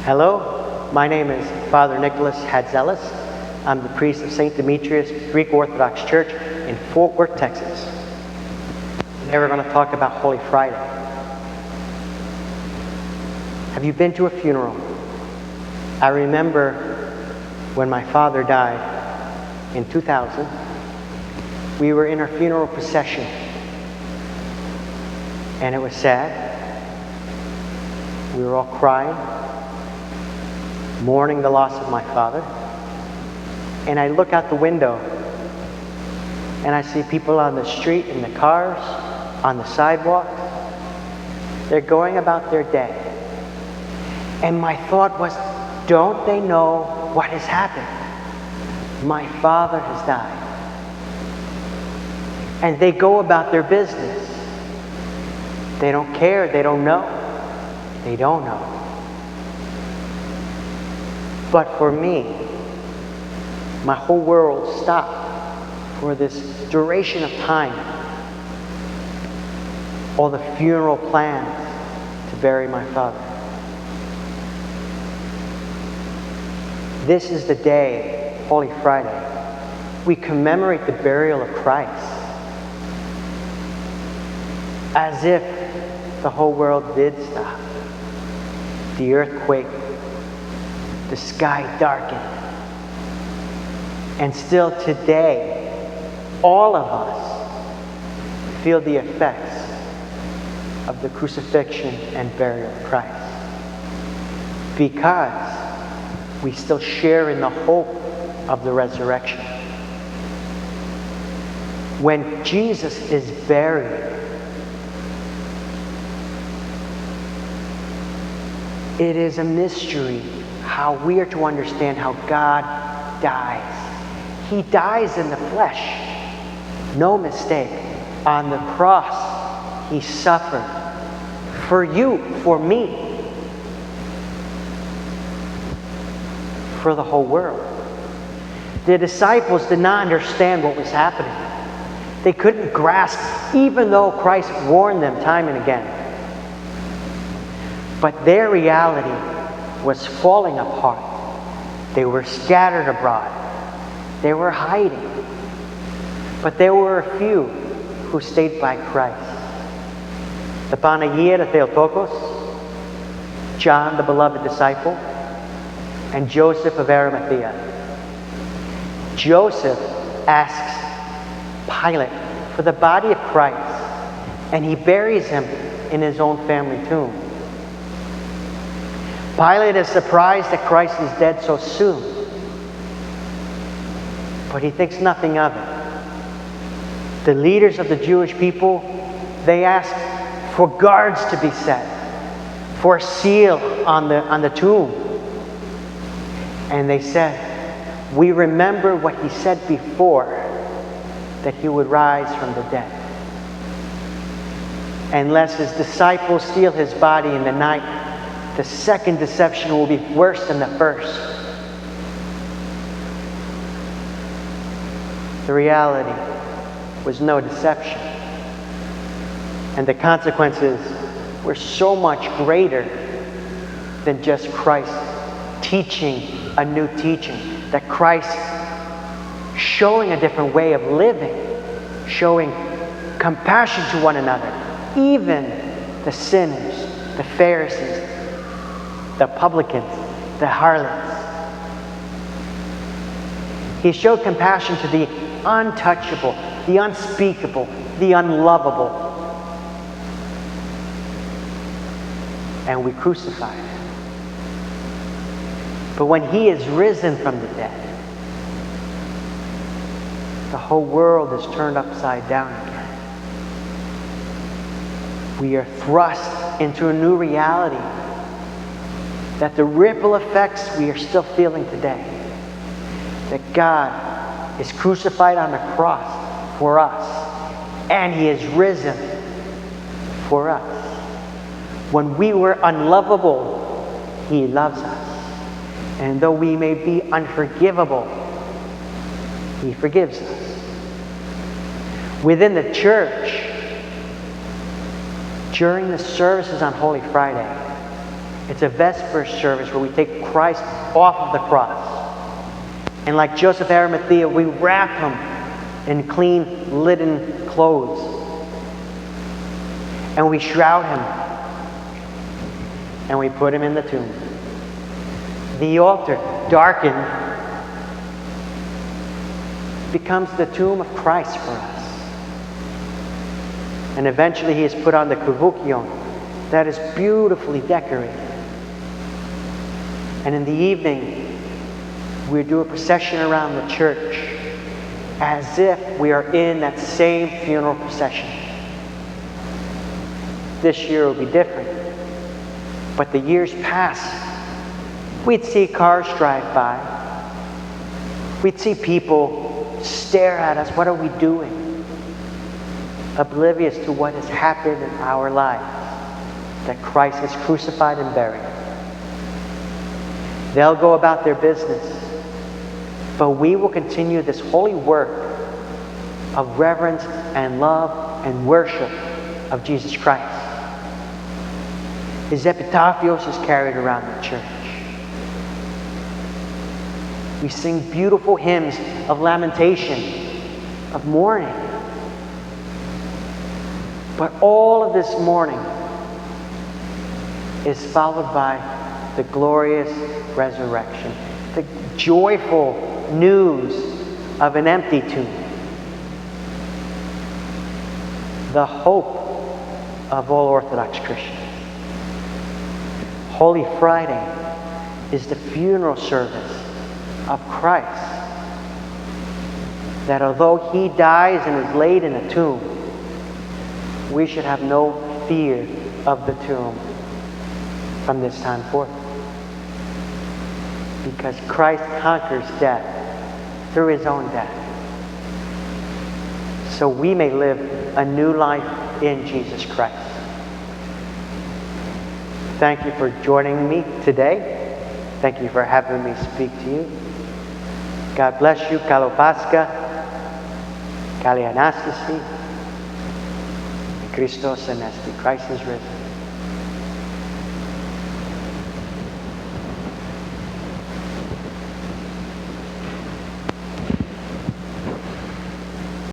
Hello, my name is Father Nicholas Hadzelis. I'm the priest of St. Demetrius Greek Orthodox Church in Fort Worth, Texas. Today we're going to talk about Holy Friday. Have you been to a funeral? I remember when my father died in 2000, we were in our funeral procession, and it was sad. We were all crying, mourning the loss of my father. And I look out the window and I see people on the street, in the cars, on the sidewalk. They're going about their day. And my thought was, don't they know what has happened? My father has died. And they go about their business. They don't care, they don't know. They don't know. But for me, my whole world stopped for this duration of time. All the funeral plans to bury my father. This is the day, Holy Friday. We commemorate the burial of Christ. As if the whole world did stop. The earth quaked. The sky darkened. And still today, all of us feel the effects of the crucifixion and burial of Christ. Because we still share in the hope of the resurrection. When Jesus is buried, it is a mystery how we are to understand how God dies. He dies in the flesh. No mistake. On the cross, He suffered for you, for me, for the whole world. The disciples did not understand what was happening. They couldn't grasp, even though Christ warned them time and again. But their reality was falling apart. They were scattered abroad. They were hiding. But there were a few who stayed by Christ. The Panagia de Theotokos, John, the beloved disciple, and Joseph of Arimathea. Joseph asks Pilate for the body of Christ, and he buries him in his own family tomb. Pilate is surprised that Christ is dead so soon, but he thinks nothing of it. The leaders of the Jewish people, they ask for guards to be set, for a seal on the tomb. And they said, we remember what he said before, that he would rise from the dead. Unless his disciples steal his body in the night, the second deception will be worse than the first. The reality was no deception. And the consequences were so much greater than just Christ teaching a new teaching. That Christ showing a different way of living, showing compassion to one another, even the sinners, the Pharisees, the publicans, the harlots. He showed compassion to the untouchable, the unspeakable, the unlovable. And we crucified him. But when he is risen from the dead, the whole world is turned upside down again. We are thrust into a new reality that the ripple effects we are still feeling today. That God is crucified on the cross for us, and He is risen for us. When we were unlovable, He loves us. And though we may be unforgivable, He forgives us. Within the church, during the services on Holy Friday, It's a Vesper service where we take Christ off of the cross. And like Joseph Arimathea, we wrap him in clean linen clothes. And we shroud him. And we put him in the tomb. The altar, darkened, becomes the tomb of Christ for us. And eventually he is put on the Kouroukion that is beautifully decorated. And in the evening, we do a procession around the church as if we are in that same funeral procession. This year will be different. But the years pass. We'd see cars drive by. We'd see people stare at us. What are we doing? Oblivious to what has happened in our lives. That Christ is crucified and buried. They'll go about their business. But we will continue this holy work of reverence and love and worship of Jesus Christ. His epitafios is carried around the church. We sing beautiful hymns of lamentation, of mourning. But all of this mourning is followed by the glorious resurrection, the joyful news of an empty tomb, the hope of all Orthodox Christians. Holy Friday is the funeral service of Christ, that although he dies and is laid in a tomb, we should have no fear of the tomb from this time forth. Because Christ conquers death through his own death. So we may live a new life in Jesus Christ. Thank you for joining me today. Thank you for having me speak to you. God bless you. Kalopascha. Kali Anastasi. Christos Anesti. Christ is risen.